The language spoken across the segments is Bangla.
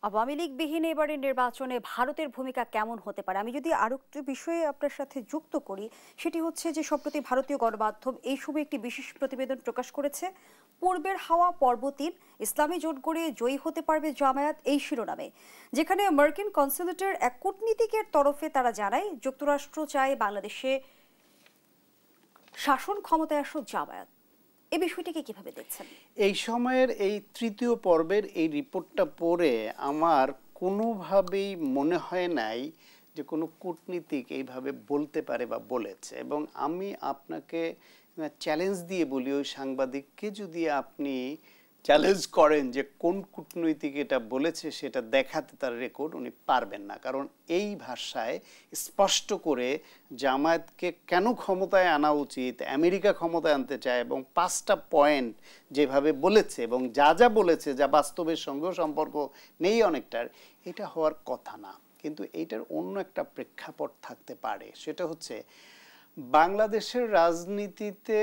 আওয়ামী লীগবিহীন এবারের নির্বাচনে ভারতের ভূমিকা কেমন হতে পারে? আমি যদি আরো একটু বিষয়ে আপনার সাথে যুক্ত করি, সেটি হচ্ছে যে সম্প্রতি ভারতীয় গণমাধ্যম এই সময় একটি বিশেষ প্রতিবেদন প্রকাশ করেছে। পূর্বের হাওয়া পর্ব ৩, ইসলামী জোট গড়ে জয়ী হতে পারবে জামায়াত, এই শিরোনামে, যেখানে মার্কিন কনসুলেটের এক কূটনীতিকের তরফে তারা জানায় যুক্তরাষ্ট্র চায় বাংলাদেশে শাসন ক্ষমতায় আসুক জামায়াত। এই বিষয়টিকে কিভাবে দেখছেন? এই সময়ের এই তৃতীয় পর্বের এই রিপোর্টটা পড়ে আমার কোনোভাবেই মনে হয় নাই যে কোনো কূটনীতিক এইভাবে বলতে পারে বা বলেছে। এবং আমি আপনাকে চ্যালেঞ্জ দিয়ে বলি, ওই সাংবাদিককে যদি আপনি চ্যালেঞ্জ করেন যে কোন কূটনৈতিক এটা বলেছে সেটা দেখাতে তার রেকর্ড, উনি পারবেন না। কারণ এই ভাষায় স্পষ্ট করে জামায়াতকে কেন ক্ষমতায় আনা উচিত, আমেরিকা ক্ষমতায় আনতে চায়, এবং 5টা পয়েন্ট যেভাবে বলেছে এবং যা যা বলেছে যা বাস্তবের সঙ্গেও সম্পর্ক নেই অনেকটার, এটা হওয়ার কথা না। কিন্তু এইটার অন্য একটা প্রেক্ষাপট থাকতে পারে। সেটা হচ্ছে বাংলাদেশের রাজনীতিতে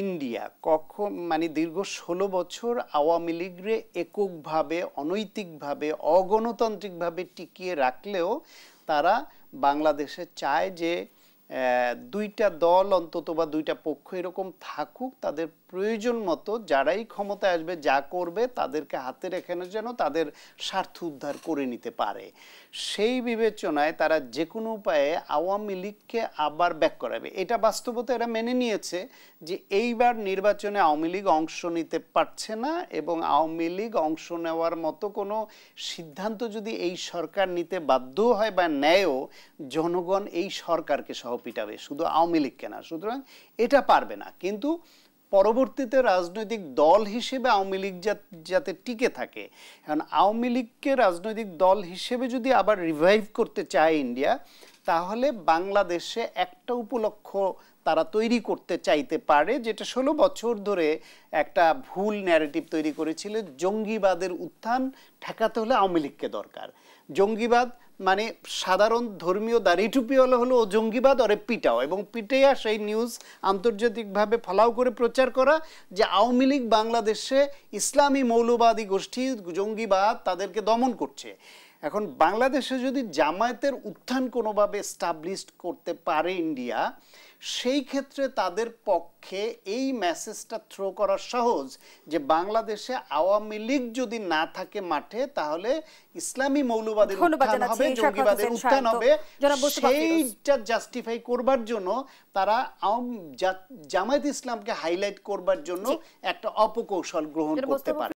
ইন্ডিয়া কখন দীর্ঘ 16 বছর আওয়ামী লীগরে এককভাবে, অনৈতিকভাবে, অগণতান্ত্রিকভাবে টিকিয়ে রাখলেও তারা বাংলাদেশে চায় যে দুইটা দল অন্তত বা দুইটা পক্ষ এরকম থাকুক, তাদের প্রয়োজন মতো যারাই ক্ষমতায় আসবে যা করবে তাদেরকে হাতে রেখে যেন তাদের স্বার্থ উদ্ধার করে নিতে পারে। সেই বিবেচনায় তারা যে কোনো উপায়ে আওয়ামী লীগকে আবার ব্যাক করাবে। এটা বাস্তবতা এরা মেনে নিয়েছে যে এইবার নির্বাচনে আওয়ামী লীগ অংশ নিতে পারছে না, এবং আওয়ামী লীগ অংশ নেওয়ার মতো কোনো সিদ্ধান্ত যদি এই সরকার নিতে বাধ্য হয় বা নেয়ও, জনগণ এই সরকারকে সহ পিটাবে, শুধু আওয়ামী লীগকে না। সুতরাং এটা পারবে না। কিন্তু পরবর্তীতে রাজনৈতিক দল হিসেবে আওয়ামী লীগ যাতে টিকে থাকে, কারণ আওয়ামী লীগকে রাজনৈতিক দল হিসেবে যদি আবার রিভাইভ করতে চায় ইন্ডিয়া, তাহলে বাংলাদেশে একটা উপলক্ষ তারা তৈরি করতে চাইতে পারে, যেটা 16 বছর ধরে একটা ভুল ন্যারেটিভ তৈরি করেছিল। জঙ্গিবাদের উত্থান ঠেকাতে হলে আওয়ামী লীগকে দরকার। জঙ্গিবাদ মানে সাধারণ ধর্মীয় দাড়ি টুপিওয়ালা হলো ও জঙ্গিবাদ, ওরে পিটাও, এবং পিটাইয়া সেই নিউজ আন্তর্জাতিকভাবে ফলাও করে প্রচার করা যে আওয়ামী লীগ বাংলাদেশে ইসলামী মৌলবাদী গোষ্ঠী জঙ্গিবাদ তাদেরকে দমন করছে। এখন বাংলাদেশে যদি জামায়াতের উত্থান কোনোভাবে এস্টাবলিশড করতে পারে ইন্ডিয়া, সেই ক্ষেত্রে তাদের পক্ষে এই মেসেজটা থ্রো করা সহজ যে বাংলাদেশে আওয়ামী লীগ যদি না থাকে মাঠে, তাহলে ইসলামী মৌলবাদের উত্থান হবে, জঙ্গিবাদের উত্থান হবে। সেইটা জাস্টিফাই করবার জন্য তারা জামায়াত ইসলামকে হাইলাইট করবার জন্য একটা অপকৌশল গ্রহণ করতে পারে।